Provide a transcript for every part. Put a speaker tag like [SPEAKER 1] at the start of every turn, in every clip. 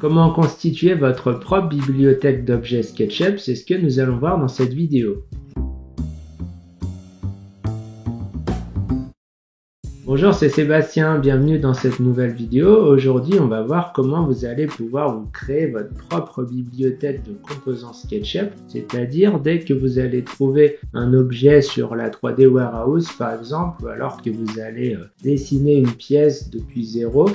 [SPEAKER 1] Comment constituer votre propre bibliothèque d'objets SketchUp, c'est ce que nous allons voir dans cette vidéo. Bonjour, c'est Sébastien, bienvenue dans cette nouvelle vidéo. Aujourd'hui, on va voir comment vous allez pouvoir vous créer votre propre bibliothèque de composants SketchUp, c'est-à-dire dès que vous allez trouver un objet sur la 3D Warehouse par exemple, ou alors que vous allez dessiner une pièce depuis zéro,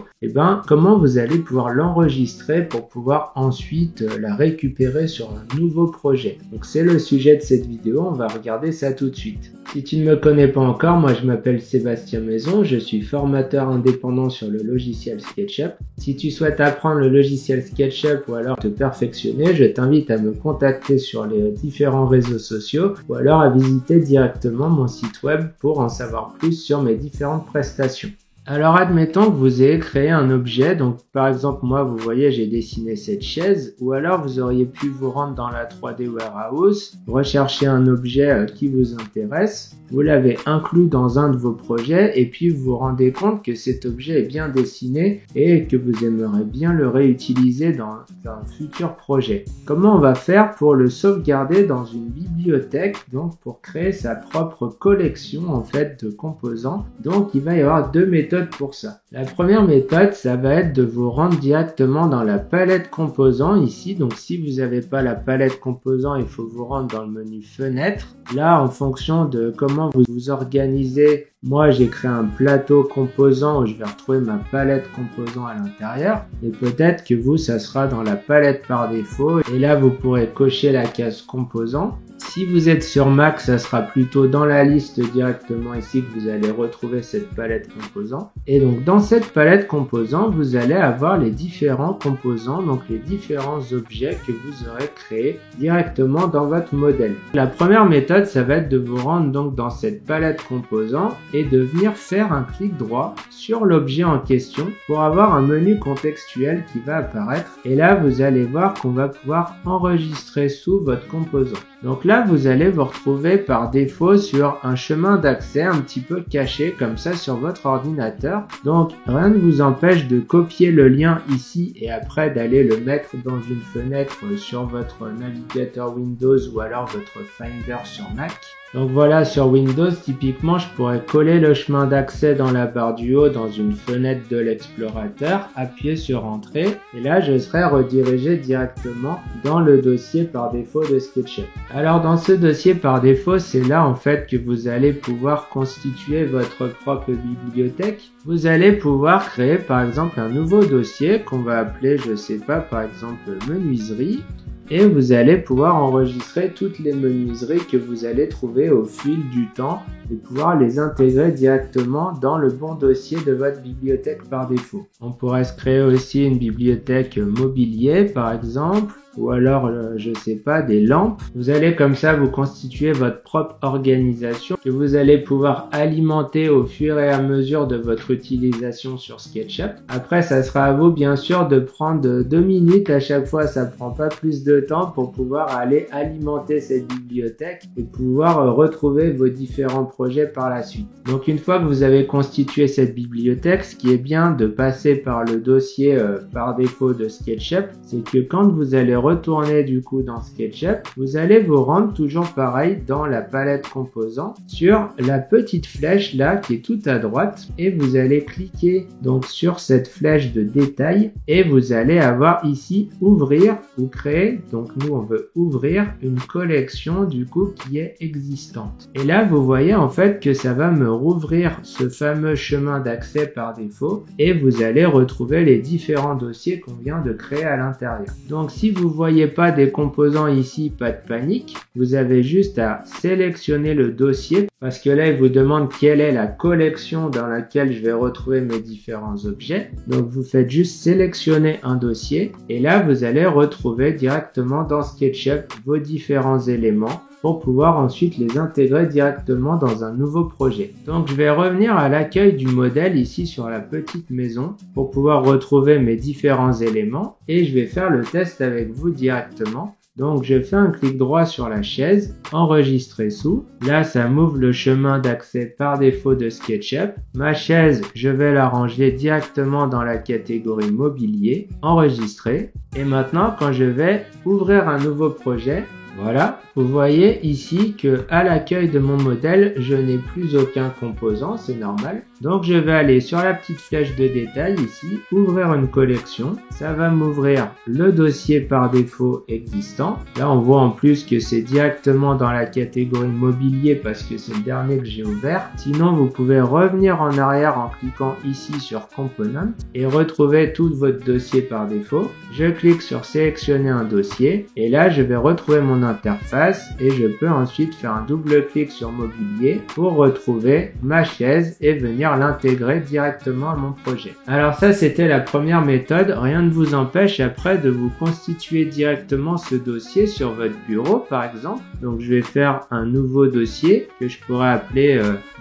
[SPEAKER 1] comment vous allez pouvoir l'enregistrer pour pouvoir ensuite la récupérer sur un nouveau projet. Donc c'est le sujet de cette vidéo, on va regarder ça tout de suite. Si tu ne me connais pas encore, moi je m'appelle Sébastien Maison, je suis formateur indépendant sur le logiciel SketchUp. Si tu souhaites apprendre le logiciel SketchUp ou alors te perfectionner, je t'invite à me contacter sur les différents réseaux sociaux ou alors à visiter directement mon site web pour en savoir plus sur mes différentes prestations. Alors admettons que vous ayez créé un objet, donc par exemple moi vous voyez j'ai dessiné cette chaise, ou alors vous auriez pu vous rendre dans la 3D Warehouse, rechercher un objet qui vous intéresse, vous l'avez inclus dans un de vos projets et puis vous vous rendez compte que cet objet est bien dessiné et que vous aimeriez bien le réutiliser dans un futur projet. Comment on va faire pour le sauvegarder dans une bibliothèque, donc pour créer sa propre collection en fait de composants? Donc il va y avoir deux méthodes pour ça. La première méthode, ça va être de vous rendre directement dans la palette composants ici. Donc si vous n'avez pas la palette composants, il faut vous rendre dans le menu fenêtre. Là, en fonction de comment vous vous organisez, moi j'ai créé un plateau composants où je vais retrouver ma palette composants à l'intérieur. Et peut-être que vous, ça sera dans la palette par défaut. Et là, vous pourrez cocher la case composants. Si vous êtes sur Mac, ça sera plutôt dans la liste directement ici que vous allez retrouver cette palette composants. Et donc dans cette palette composants, vous allez avoir les différents composants, donc les différents objets que vous aurez créés directement dans votre modèle. La première méthode, ça va être de vous rendre donc dans cette palette composants et de venir faire un clic droit sur l'objet en question pour avoir un menu contextuel qui va apparaître. Et là, vous allez voir qu'on va pouvoir enregistrer sous votre composant. Donc là, vous allez vous retrouver par défaut sur un chemin d'accès un petit peu caché comme ça sur votre ordinateur. Donc rien ne vous empêche de copier le lien ici et après d'aller le mettre dans une fenêtre sur votre navigateur Windows ou alors votre Finder sur Mac. Donc voilà, sur Windows, typiquement, je pourrais coller le chemin d'accès dans la barre du haut dans une fenêtre de l'explorateur, appuyer sur Entrée, et là, je serai redirigé directement dans le dossier par défaut de SketchUp. Alors, dans ce dossier par défaut, c'est là, en fait, que vous allez pouvoir constituer votre propre bibliothèque. Vous allez pouvoir créer, par exemple, un nouveau dossier qu'on va appeler, je sais pas, par exemple, menuiserie. Et vous allez pouvoir enregistrer toutes les menuiseries que vous allez trouver au fil du temps et pouvoir les intégrer directement dans le bon dossier de votre bibliothèque par défaut. On pourrait se créer aussi une bibliothèque mobilier par exemple, ou alors, je sais pas, des lampes. Vous allez comme ça vous constituer votre propre organisation que vous allez pouvoir alimenter au fur et à mesure de votre utilisation sur SketchUp. Après, ça sera à vous bien sûr de prendre 2 minutes à chaque fois, ça prend pas plus de temps pour pouvoir aller alimenter cette bibliothèque et pouvoir retrouver vos différents projets par la suite. Donc une fois que vous avez constitué cette bibliothèque, ce qui est bien de passer par le dossier par défaut de SketchUp, c'est que quand vous allez retourner du coup dans SketchUp, vous allez vous rendre toujours pareil dans la palette composants sur la petite flèche là qui est tout à droite et vous allez cliquer donc sur cette flèche de détail et vous allez avoir ici ouvrir ou créer. Donc nous on veut ouvrir une collection du coup qui est existante. Et là vous voyez en fait que ça va me rouvrir ce fameux chemin d'accès par défaut et vous allez retrouver les différents dossiers qu'on vient de créer à l'intérieur. Donc si vous voyez pas des composants ici, pas de panique, vous avez juste à sélectionner le dossier parce que là il vous demande quelle est la collection dans laquelle je vais retrouver mes différents objets. Donc vous faites juste sélectionner un dossier et là vous allez retrouver directement dans SketchUp vos différents éléments pour pouvoir ensuite les intégrer directement dans un nouveau projet. Donc je vais revenir à l'accueil du modèle ici sur la petite maison pour pouvoir retrouver mes différents éléments et je vais faire le test avec vous directement. Donc je fais un clic droit sur la chaise, enregistrer sous. Là ça m'ouvre le chemin d'accès par défaut de SketchUp. Ma chaise, je vais la ranger directement dans la catégorie mobilier, enregistrer. Et maintenant quand je vais ouvrir un nouveau projet, voilà, vous voyez ici que à l'accueil de mon modèle, je n'ai plus aucun composant, c'est normal. Donc je vais aller sur la petite flèche de détail ici, ouvrir une collection. Ça va m'ouvrir le dossier par défaut existant. Là on voit en plus que c'est directement dans la catégorie mobilier parce que c'est le dernier que j'ai ouvert. Sinon vous pouvez revenir en arrière en cliquant ici sur Component et retrouver tout votre dossier par défaut. Je clique sur sélectionner un dossier et là je vais retrouver mon interface et je peux ensuite faire un double clic sur mobilier pour retrouver ma chaise et venir l'intégrer directement à mon projet. Alors ça c'était la première méthode, rien ne vous empêche après de vous constituer directement ce dossier sur votre bureau par exemple. Donc je vais faire un nouveau dossier que je pourrais appeler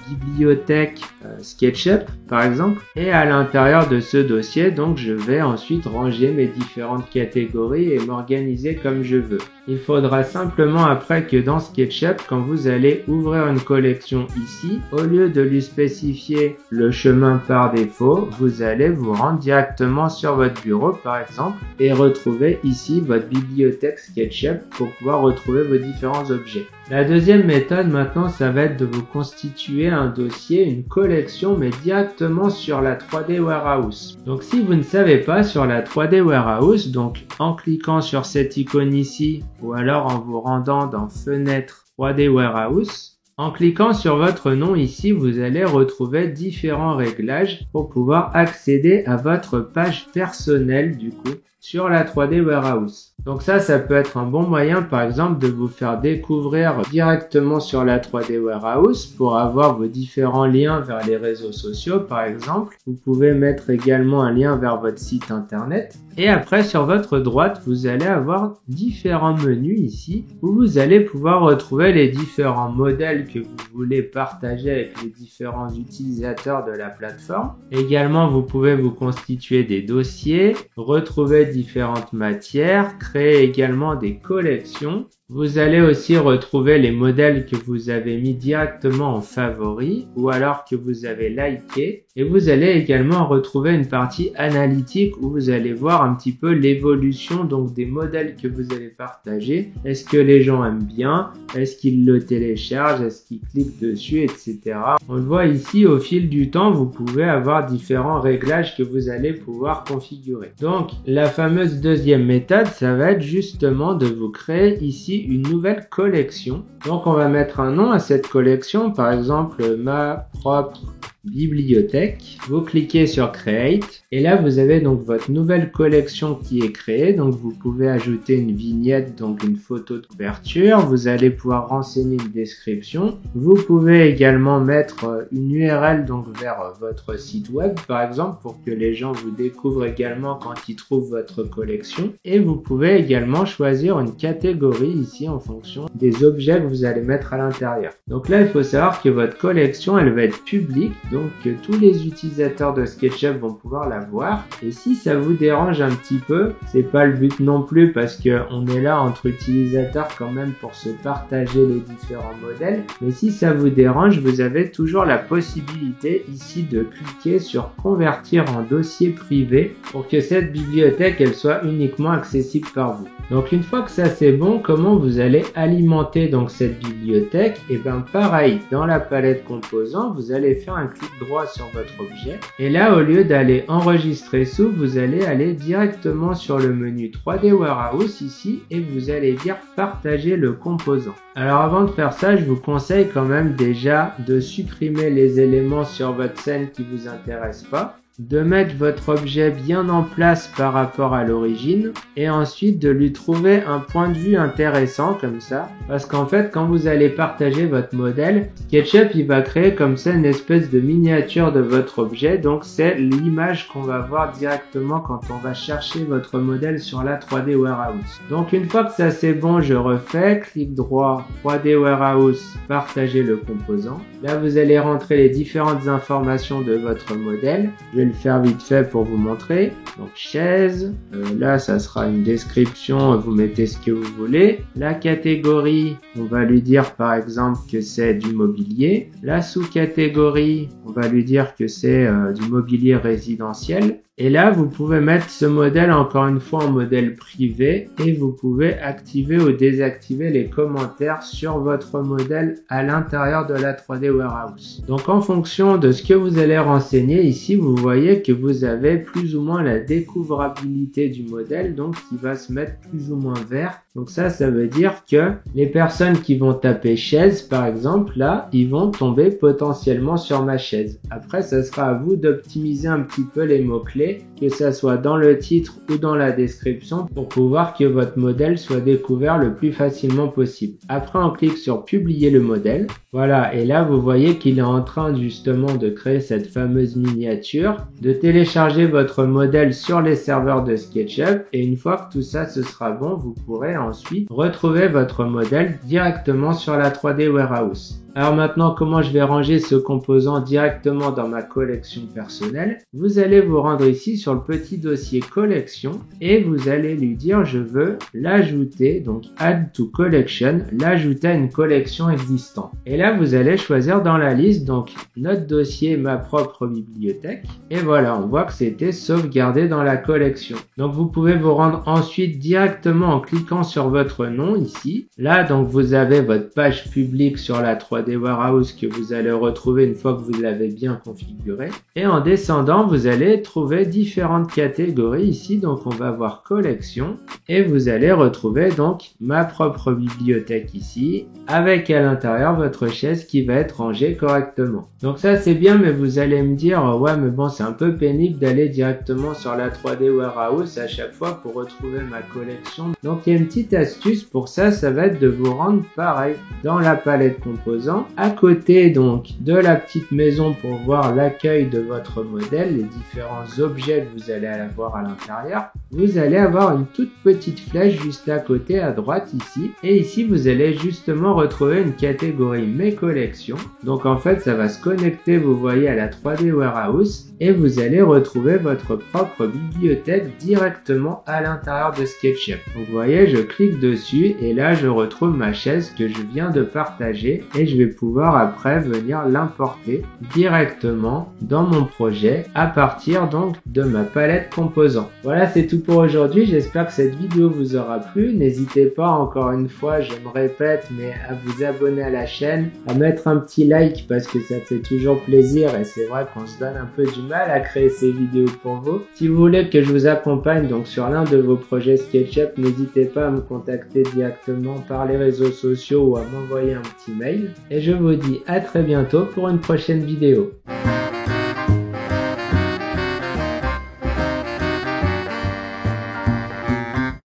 [SPEAKER 1] bibliothèque SketchUp par exemple, et à l'intérieur de ce dossier donc je vais ensuite ranger mes différentes catégories et m'organiser comme je veux. Il faudra simplement après que dans SketchUp, quand vous allez ouvrir une collection ici, au lieu de lui spécifier le chemin par défaut, vous allez vous rendre directement sur votre bureau par exemple et retrouver ici votre bibliothèque SketchUp pour pouvoir retrouver vos différents objets. La deuxième méthode maintenant, ça va être de vous constituer un dossier, une collection, mais directement sur la 3D Warehouse. Donc si vous ne savez pas, sur la 3D Warehouse, donc en cliquant sur cette icône ici, ou alors en vous rendant dans Fenêtre 3D Warehouse, en cliquant sur votre nom ici, vous allez retrouver différents réglages pour pouvoir accéder à votre page personnelle du coup sur la 3D Warehouse. Donc ça peut être un bon moyen par exemple de vous faire découvrir directement sur la 3D Warehouse pour avoir vos différents liens vers les réseaux sociaux par exemple. Vous pouvez mettre également un lien vers votre site internet. Et après sur votre droite, vous allez avoir différents menus ici où vous allez pouvoir retrouver les différents modèles que vous voulez partager avec les différents utilisateurs de la plateforme. Également, vous pouvez vous constituer des dossiers, retrouver différentes matières, créer également des collections. Vous allez aussi retrouver les modèles que vous avez mis directement en favoris ou alors que vous avez liké. Et vous allez également retrouver une partie analytique où vous allez voir un petit peu l'évolution donc des modèles que vous avez partagés. Est-ce que les gens aiment bien? Est-ce qu'ils le téléchargent? Est-ce qu'ils cliquent dessus, etc. On le voit ici, au fil du temps, vous pouvez avoir différents réglages que vous allez pouvoir configurer. Donc, la fameuse deuxième méthode, ça va être justement de vous créer ici une nouvelle collection. Donc, on va mettre un nom à cette collection, par exemple, ma propre bibliothèque. Vous cliquez sur Create et là vous avez donc votre nouvelle collection qui est créée. Donc vous pouvez ajouter une vignette, donc une photo de couverture. Vous allez pouvoir renseigner une description. Vous pouvez également mettre une URL donc vers votre site web par exemple pour que les gens vous découvrent également quand ils trouvent votre collection. Et vous pouvez également choisir une catégorie ici en fonction des objets que vous allez mettre à l'intérieur. Donc là il faut savoir que votre collection elle va être publique. Donc tous les utilisateurs de SketchUp vont pouvoir la voir. Et si ça vous dérange un petit peu, c'est pas le but non plus parce que on est là entre utilisateurs quand même pour se partager les différents modèles. Mais si ça vous dérange, vous avez toujours la possibilité ici de cliquer sur convertir en dossier privé pour que cette bibliothèque elle soit uniquement accessible par vous. Donc une fois que ça c'est bon, comment vous allez alimenter donc cette bibliothèque? Et bien pareil, dans la palette composants, vous allez faire un clic droit sur votre objet et là au lieu d'aller enregistrer sous, vous allez aller directement sur le menu 3D Warehouse ici et vous allez dire partager le composant. Alors avant de faire ça, je vous conseille quand même déjà de supprimer les éléments sur votre scène qui vous intéressent pas, de mettre votre objet bien en place par rapport à l'origine et ensuite de lui trouver un point de vue intéressant comme ça parce qu'en fait quand vous allez partager votre modèle, SketchUp il va créer comme ça une espèce de miniature de votre objet, donc c'est l'image qu'on va voir directement quand on va chercher votre modèle sur la 3D Warehouse. Donc une fois que ça c'est bon, je refais, clic droit, 3D Warehouse, partager le composant. Là vous allez rentrer les différentes informations de votre modèle. Je le faire vite fait pour vous montrer. Donc chaise, là ça sera une description, vous mettez ce que vous voulez. La catégorie, on va lui dire par exemple que c'est du mobilier. La sous-catégorie, on va lui dire que c'est du mobilier résidentiel. Et là, vous pouvez mettre ce modèle encore une fois en modèle privé et vous pouvez activer ou désactiver les commentaires sur votre modèle à l'intérieur de la 3D Warehouse. Donc en fonction de ce que vous allez renseigner ici, vous voyez que vous avez plus ou moins la découvrabilité du modèle, donc qui va se mettre plus ou moins vert. Donc ça veut dire que les personnes qui vont taper chaise par exemple, là, ils vont tomber potentiellement sur ma chaise. Après, ça sera à vous d'optimiser un petit peu les mots-clés, que ça soit dans le titre ou dans la description pour pouvoir que votre modèle soit découvert le plus facilement possible. Après, on clique sur publier le modèle. Voilà, et là, vous voyez qu'il est en train justement de créer cette fameuse miniature, de télécharger votre modèle sur les serveurs de SketchUp et une fois que tout ça ce sera bon, vous pourrez ensuite retrouver votre modèle directement sur la 3D Warehouse. Alors maintenant, comment je vais ranger ce composant directement dans ma collection personnelle? Vous allez vous rendre ici sur le petit dossier collection et vous allez lui dire je veux l'ajouter, donc add to collection, l'ajouter à une collection existante. Et là, vous allez choisir dans la liste, donc notre dossier, ma propre bibliothèque. Et voilà, on voit que c'était sauvegardé dans la collection. Donc vous pouvez vous rendre ensuite directement en cliquant sur votre nom ici. Là, donc vous avez votre page publique sur la 3D Warehouse que vous allez retrouver une fois que vous l'avez bien configuré. Et en descendant, vous allez trouver différentes catégories ici. Donc on va voir collection et vous allez retrouver donc ma propre bibliothèque ici avec à l'intérieur votre chaise qui va être rangée correctement. Donc ça c'est bien, mais vous allez me dire ouais mais bon c'est un peu pénible d'aller directement sur la 3D Warehouse à chaque fois pour retrouver ma collection. Donc il y a une petite astuce pour ça, ça va être de vous rendre pareil dans la palette composants, à côté donc de la petite maison pour voir l'accueil de votre modèle, les différents objets que vous allez avoir à l'intérieur. Vous allez avoir une toute petite flèche juste à côté à droite ici, et ici vous allez justement retrouver une catégorie mes collections. Donc en fait ça va se connecter, vous voyez, à la 3D Warehouse et vous allez retrouver votre propre bibliothèque directement à l'intérieur de SketchUp. Donc vous voyez, je clique dessus et là je retrouve ma chaise que je viens de partager et je vais pouvoir après venir l'importer directement dans mon projet à partir donc de ma palette composants. Voilà, c'est tout pour aujourd'hui. J'espère que cette vidéo vous aura plu. N'hésitez pas, encore une fois, je me répète, mais à vous abonner à la chaîne, à mettre un petit like parce que ça fait toujours plaisir et c'est vrai qu'on se donne un peu du mal à créer ces vidéos pour vous. Si vous voulez que je vous accompagne donc sur l'un de vos projets SketchUp, n'hésitez pas à me contacter directement par les réseaux sociaux ou à m'envoyer un petit mail. Et je vous dis à très bientôt pour une prochaine vidéo.